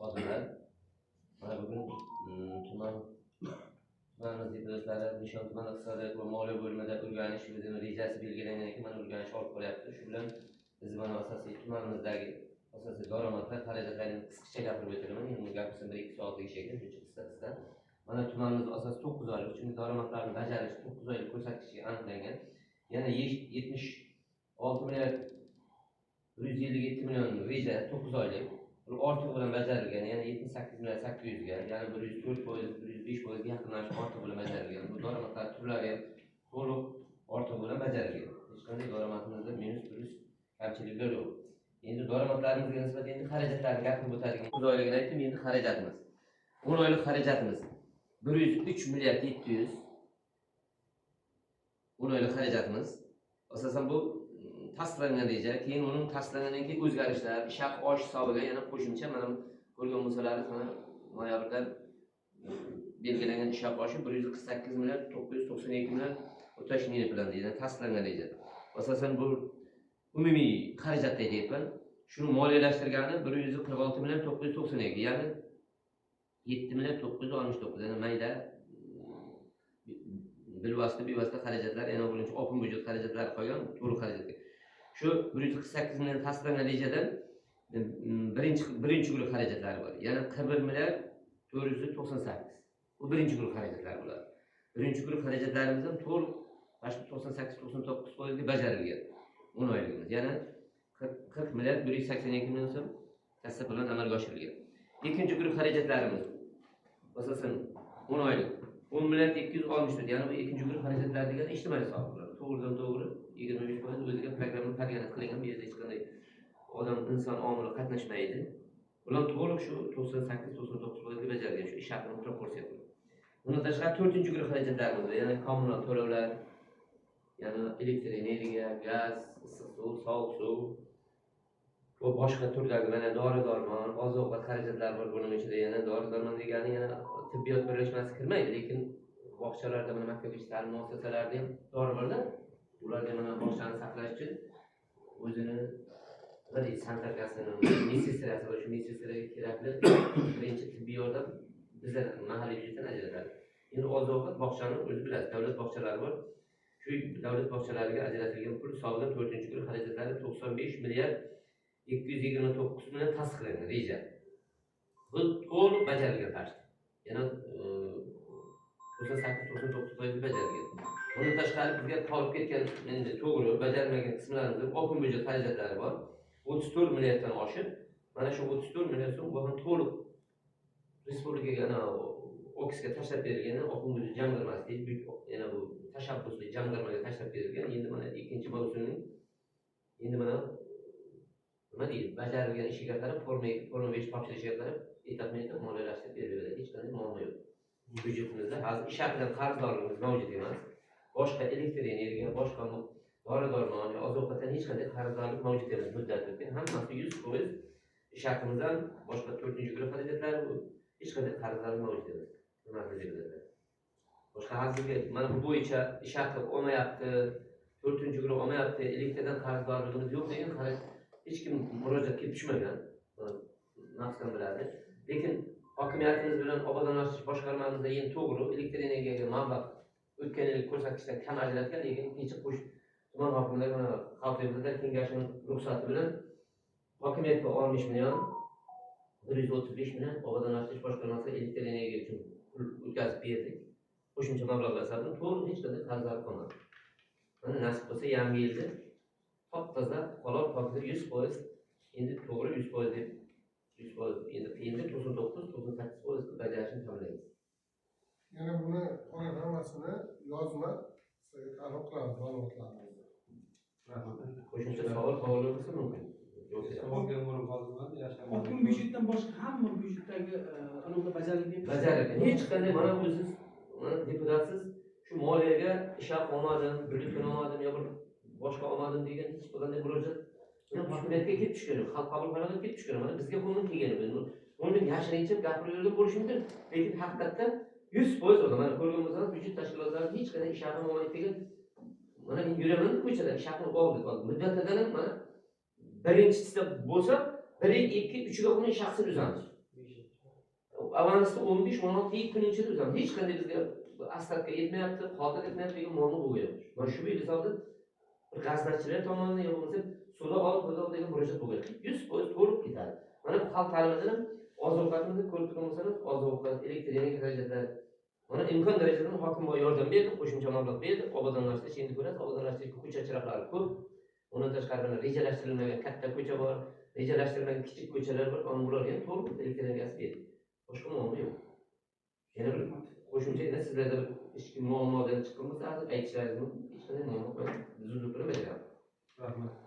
xodimlar. Mana bugun tumanimiz deputatlari Nishon tuman iqtisodiyot va moliya bo'limida o'rganish o'zining rejasi belgilangan ekan, mana o'rganish olib boryapti. Shu bilan biz mana asosiy tumanimizdagi asosiy daromadlar, xarajatlarni qisqacha gapirib o'tiraman. Endi gapirsam 1-2 soat ekan, shuncha qisqa. Mana tumanimiz asosi 9 oylik, chunki daromadlarni bajarish 9 oylik ko'rsatkichga aniqlangan. Yana 76 milliard 157 million reja 9 oylik. Ortiq bilan bajarilgan, ya'ni 78 milliard 800 ga, ya'ni 104%, 105% yaqinlashib ortiq bilan bajarilgan. Bu daromadlar turlari ham to'liq ortiq bilan bajarilgan. Hech qanday daromadimizda minus plus kamchiliklar yo'q. Endi daromadlarimizga nisbatan endi xarajatlarni gapirib o'tadigan 9 oyligini aytdim, endi xarajatimiz. 10 oylik xarajatimiz 103 milliard 700. 10 oylik xarajatimiz. Asosan bu tasdiqlangan reja, keyin uning tasdiqlangandan keyin o'zgarishlar, ish haqi osh hisobiga yana qo'shimcha mana ko'rgan bo'lsalaringiz mana noyabrdan belgilangan ish haqi oshi 148 milliard 992 million o'tashni bilan deydi, tasdiqlangan reja. Asosan bu umumiy xarajat deyapman. Shuni moliyalashtirgani 146 million 992, ya'ni 7 million 969, ya'ni mayda bevosita xarajatlar, yana bo'linchi open byudjet xarajatlari qolgan, to'liq xarajatga. Shu 148 million tasdiqlangan rejadan birinchi guruh xarajatlari bor. Ya'ni 41 milliard 498. Bu birinchi guruh xarajatlar bo'ladi. Birinchi guruh xarajatlarimizdan to'liq 98-99% ga bajarilgan. 10 oyligimiz. Ya'ni 40 milliard 182 million so'm kassa bilan amalga oshirilgan. Ikkinchi guruh xarajatlarimiz asosan 10 oylik 10 milliard 264, ya'ni bu ikkinchi guruh xarajatlar degani ijtimoiy soliqlar. To'g'ridan to'g'ri 25% o'ziga programma tarbiyanat qilingan, bu yerda hech qanday odam, inson omili qatnashmaydi. Ular to'liq shu 98-99% ga bajarilgan, shu ish haqining proporsiya bilan. Bundan tashqari 4-chi guruh xarajatlarimiz, ya'ni kommunal to'lovlar, ya'ni elektr energiya, gaz, issiq suv, sovuq suv va boshqa turdagi mana dori-darmon, oziq-ovqat xarajatlari bor. Buning ichida yana dori-darmon degani yana tibbiyot birlashmasi kirmaydi, lekin bog'chalarda, mana maktabgacha ta'lim muassasalarida ham dori borlar. Ularda mana bog'chani saqlash uchun o'zini sanitarkasini, medsestrasi va shu medsestraga kerakli birinchi tibbiy yordam bizlar mahalliy byudjetdan ajratadi. Endi oziq-ovqat bog'chani o'zi bilasiz, davlat bog'chalari bor. Shu davlat bog'chalariga ajratilgan pul hisobidan 4-chi guruh xarajatlari 95 milliard 229 million tasdiqlangan reja. Bu to'liq bajarilgan tartib. Yana 98-99% bajarilgan. Bundan tashqari bizga qolib ketgan, endi to'g'ri bajarilmagan qismlarimizda open byudjet xarajatlari bor. 34 milliarddan oshib, mana shu 34 million so'm bu ham to'liq respublikaga OKSga tashlab berilgan, open byudjet jamg'armasi deydi, yana bu tashabbusli jamg'armaga tashlab berilgan. Endi mana ikkinchi mavsumning endi mana nima deydi, bajarilgan ishiga qarab, forma 5 topshirishiga qarab etap-etap moliyalashtirib beriladi. Hech qanday muammo yo'q. Byudjetimizda hozir ish haqidan qarzdorligimiz mavjud emas. Boshqa elektr energiya, boshqa dori-darmon, oziq-ovqatdan hech qanday qarzdorlik mavjud emas muddatli. Hammasi 100% ish haqimizdan boshqa 4-chi guruh xarajatlari bu hech qanday qarzdorlik mavjud emas. Boshqa hozirgi mana bu bo'yicha ish haqi olmayapti, 4-chi guruh olmayapti, elektrdan qarzdorligimiz yo'q degan hech kim murojaatga tushmagan. Nafsdan biladi. Lekin hokimiyatimiz bilan obodonlashtirish boshqarmamizda endi to'g'ri elektr energiyaga mablag' o'tgan yil ko'rsatkichdan kam ajratgan, lekin necha tuman hokimlari mana xalqimizda kengashining ruxsati bilan hokimiyatga 60 million 135 million obodonlashtirish boshqarmasiga elektr energiya uchun pul o'tkazib berdik. Qo'shimcha mablag'lar sarflab to'g'ri hech qanday qarzlar qolmadi. Mana nasib qilsa yangi yilda top-toza, halol, pokiza 100%, endi to'g'ri 100% deb 100%, endi 99-98% bajarishni ta'minlaymiz. Yana buni hammasini yozma aniq qilamiz ma'lumotlarimizni. Rahmat. Qo'shimcha savol bo'lsa mumkin. Savolga bo'lib hozirmanda yashamoq. Open byudjetdan boshqa hamma byudjetdagi to'lovlar bajarilgan. Bajarilgan. Hech qanday mana o'zingiz deputatsiz shu moliyaga ish haqi olmadim, byudjetdan olmadim yo bir boshqa olmadim degan hech qanday murojaat hokimiyatga kelib tushgan, xalq qabulxonaga kelib tushgan. Mana bizga qo'ldan kelgan. Uni yashirincha gapiravergan bo'lishi mumkin, lekin haqiqatda 100% odam mana ko'rgan bo'lsangiz, byudjet tashkilotlari hech qanday ish haqi olmaydi degan. Mana men yuraman ko'chada ish haqini oldik. Muddatidan ham mana birinchisida bo'lsa 1, 2, 3 ga uni shaxsiy uzamiz. avansda 15-16 kun ichida o'zim hech qanday bizga astarga yetmayapti, qoldir yetmayapti degan muammo bo'lgan. Mana shu hisobda bir g'aznachilar tomonidan yo bo'lmasa suvda olib o'zib degan murojaat bo'lgan. 100% to'liq ketadi. Mana bu xalq ta'limida ham oziq-ovqatimizni ko'rib turganmiz, oziq-ovqat, elektr energiya xarajatlar. Mana imkon darajada hokim yordam berdi, qo'shimcha mablag' berdi, obodonlashtirish endi ko'rasiz, obodonlashtirish ko'cha chiroqlari ko'p. Undan tashqari rejalashtirilmagan katta ko'cha bor, rejalashtirilmagan kichik ko'chalar bor, ana bularga ham to'liq elektr energiyasi berdi. Boshqa muammo yo'q. Yana bir qo'shimcha endi sizlarda bir ishki muammodan chiqqan bo'lsa, aytishlaringiz mumkin. Hech qanday muammo yo'q. Zudlik bilan bajaramiz. Rahmat.